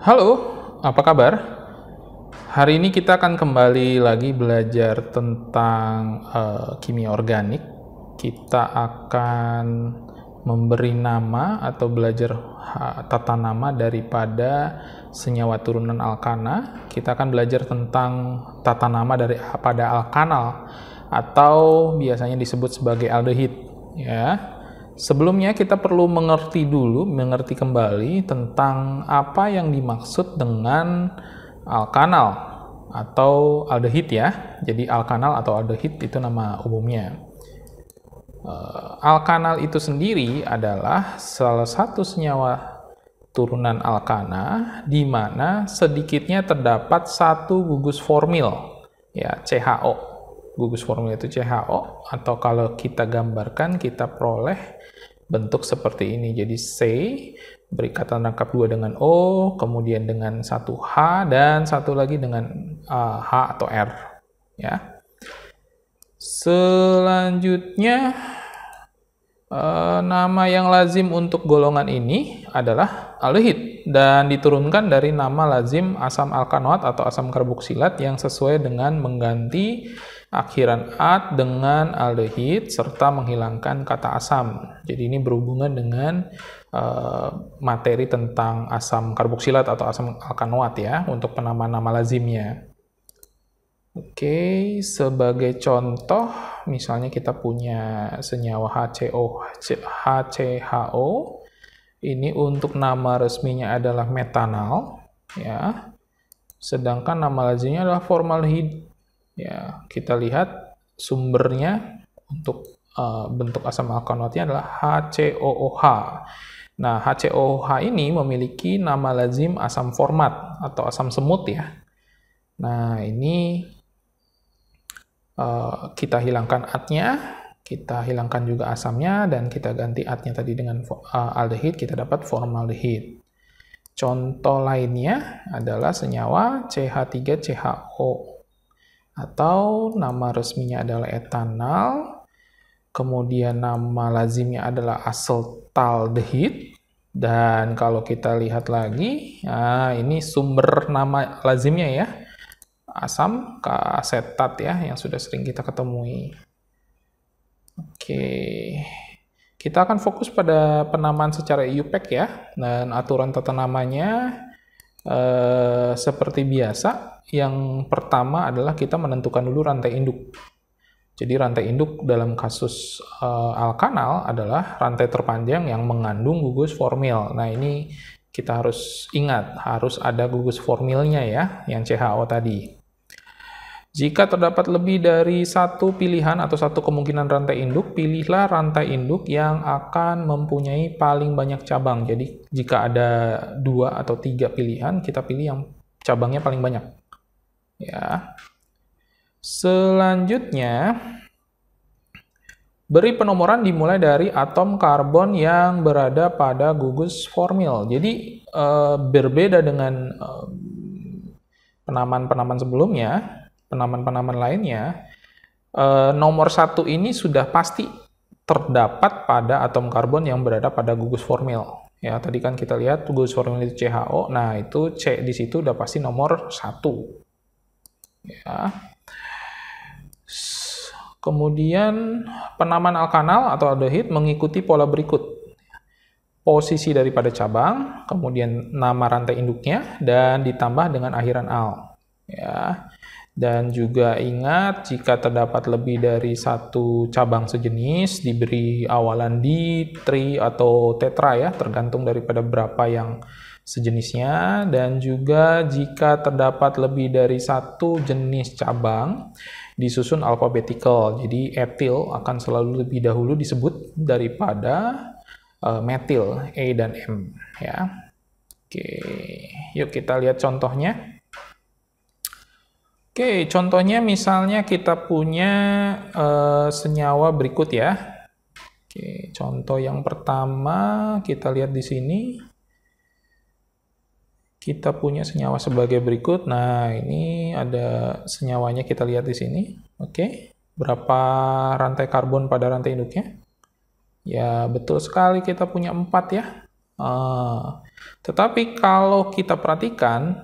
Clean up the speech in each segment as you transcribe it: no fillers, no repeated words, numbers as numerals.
Halo, apa kabar? Hari ini kita akan kembali lagi belajar tentang kimia organik. Kita akan memberi nama atau belajar tata nama daripada senyawa turunan alkana. Kita akan belajar tentang tata nama pada alkanal atau biasanya disebut sebagai aldehid, ya. Sebelumnya kita perlu mengerti kembali tentang apa yang dimaksud dengan alkanal atau aldehid ya. Jadi alkanal atau aldehid itu nama umumnya. Alkanal itu sendiri adalah salah satu senyawa turunan alkana di mana sedikitnya terdapat satu gugus formil, ya, CHO. Gugus formil itu CHO, atau kalau kita gambarkan kita peroleh bentuk seperti ini. Jadi C berikatan rangkap 2 dengan O, kemudian dengan satu H, dan satu lagi dengan H atau R, ya. Selanjutnya nama yang lazim untuk golongan ini adalah aldehid dan diturunkan dari nama lazim asam alkanoat atau asam karboksilat yang sesuai dengan mengganti akhiran -at dengan aldehid serta menghilangkan kata asam. Jadi ini berhubungan dengan materi tentang asam karboksilat atau asam alkanoat ya untuk penamaan nama lazimnya. Oke, sebagai contoh misalnya kita punya senyawa HCHO. Ini untuk nama resminya adalah metanal ya. Sedangkan nama lazimnya adalah formaldehid. Ya, kita lihat sumbernya untuk bentuk asam alkanoatnya adalah HCOOH. Nah, HCOOH ini memiliki nama lazim asam format atau asam semut ya. Nah, ini kita hilangkan at-nya, kita hilangkan juga asamnya, dan kita ganti at-nya tadi dengan aldehid, kita dapat formaldehid. Contoh lainnya adalah senyawa CH3CHO. Atau nama resminya adalah etanal, kemudian nama lazimnya adalah asetaldehid, dan kalau kita lihat lagi, nah ini sumber nama lazimnya ya, asam keasetat ya, yang sudah sering kita ketemui. Oke, kita akan fokus pada penamaan secara IUPAC ya, dan aturan tata namanya seperti biasa. Yang pertama adalah kita menentukan dulu rantai induk. Jadi rantai induk dalam kasus alkanal adalah rantai terpanjang yang mengandung gugus formil. Nah, ini kita harus ingat, harus ada gugus formilnya ya, yang CHO tadi. Jika terdapat lebih dari satu pilihan atau satu kemungkinan rantai induk, pilihlah rantai induk yang akan mempunyai paling banyak cabang. Jadi jika ada 2 atau 3 pilihan, kita pilih yang cabangnya paling banyak. Ya. Selanjutnya, beri penomoran dimulai dari atom karbon yang berada pada gugus formil. Jadi berbeda dengan penamaan-penamaan sebelumnya, penamaan-penamaan lainnya, nomor 1 ini sudah pasti terdapat pada atom karbon yang berada pada gugus formil. Ya, tadi kan kita lihat gugus formil itu CHO. Nah, itu C di situ udah pasti nomor 1. Ya. Kemudian penamaan alkanal atau aldehid mengikuti pola berikut. Posisi daripada cabang, kemudian nama rantai induknya, dan ditambah dengan akhiran al. Ya. Dan juga ingat, jika terdapat lebih dari satu cabang sejenis, diberi awalan di, tri, atau tetra ya, tergantung daripada berapa yang sejenisnya. Dan juga jika terdapat lebih dari satu jenis cabang, disusun alphabetical. Jadi etil akan selalu lebih dahulu disebut daripada metil, E dan M ya. Oke, yuk kita lihat contohnya. Oke, contohnya misalnya kita punya senyawa berikut ya. Oke, contoh yang pertama kita lihat di sini. Kita punya senyawa sebagai berikut. Nah, ini ada senyawanya, kita lihat di sini. Oke, berapa rantai karbon pada rantai induknya? Ya, betul sekali, kita punya 4 ya. Tetapi kalau kita perhatikan,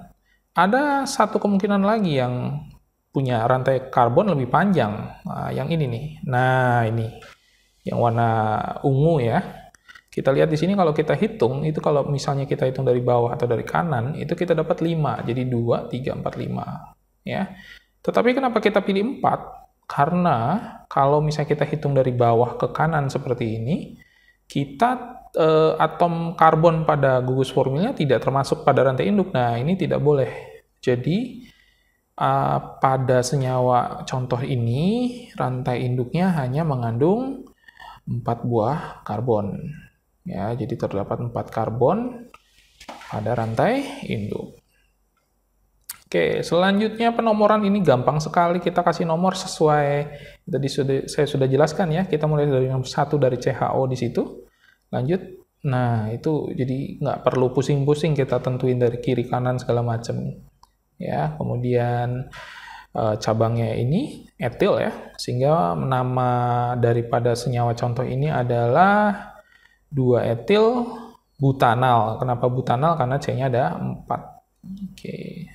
ada satu kemungkinan lagi yang punya rantai karbon lebih panjang. Nah, yang ini nih. Nah, ini yang warna ungu ya. Kita lihat di sini kalau kita hitung, itu kalau misalnya kita hitung dari bawah atau dari kanan, itu kita dapat 5. Jadi 2, 3, 4, 5. Ya. Tetapi kenapa kita pilih 4? Karena kalau misalnya kita hitung dari bawah ke kanan seperti ini, kita atom karbon pada gugus formilnya tidak termasuk pada rantai induk. Nah, ini tidak boleh. Jadi, pada senyawa contoh ini, rantai induknya hanya mengandung 4 buah karbon. Ya, jadi terdapat 4 karbon pada rantai induk. Oke, selanjutnya penomoran ini gampang sekali. Kita kasih nomor sesuai, tadi saya sudah jelaskan ya, kita mulai dari nomor 1 dari CHO di situ. Lanjut, nah itu jadi nggak perlu pusing-pusing kita tentuin dari kiri kanan segala macam ya. Kemudian cabangnya ini etil ya, sehingga nama daripada senyawa contoh ini adalah 2-etil butanal. Kenapa butanal? Karena C-nya ada 4. Oke,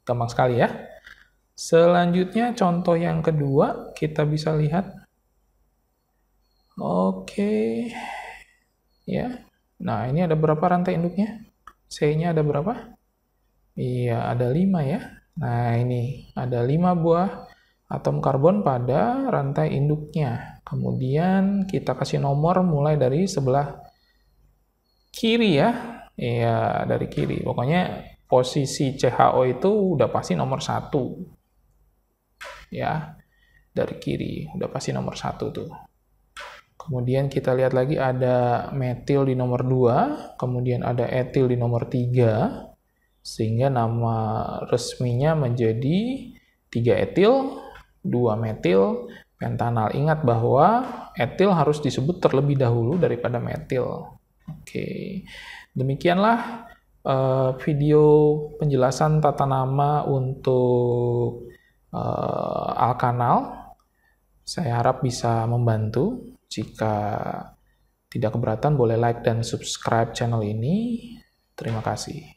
gampang sekali ya. Selanjutnya contoh yang kedua kita bisa lihat. Oke. Ya. Nah, ini ada berapa rantai induknya? C-nya ada berapa? Iya, ada 5 ya. Nah, ini ada 5 buah atom karbon pada rantai induknya. Kemudian kita kasih nomor mulai dari sebelah kiri ya. Iya, dari kiri. Pokoknya posisi CHO itu udah pasti nomor 1. Ya, dari kiri. Udah pasti nomor 1 tuh. Kemudian kita lihat lagi ada metil di nomor 2, kemudian ada etil di nomor 3, sehingga nama resminya menjadi 3-etil, 2-metil, pentanal. Ingat bahwa etil harus disebut terlebih dahulu daripada metil. Oke, demikianlah video penjelasan tata nama untuk alkanal. Saya harap bisa membantu. Jika tidak keberatan, boleh like dan subscribe channel ini. Terima kasih.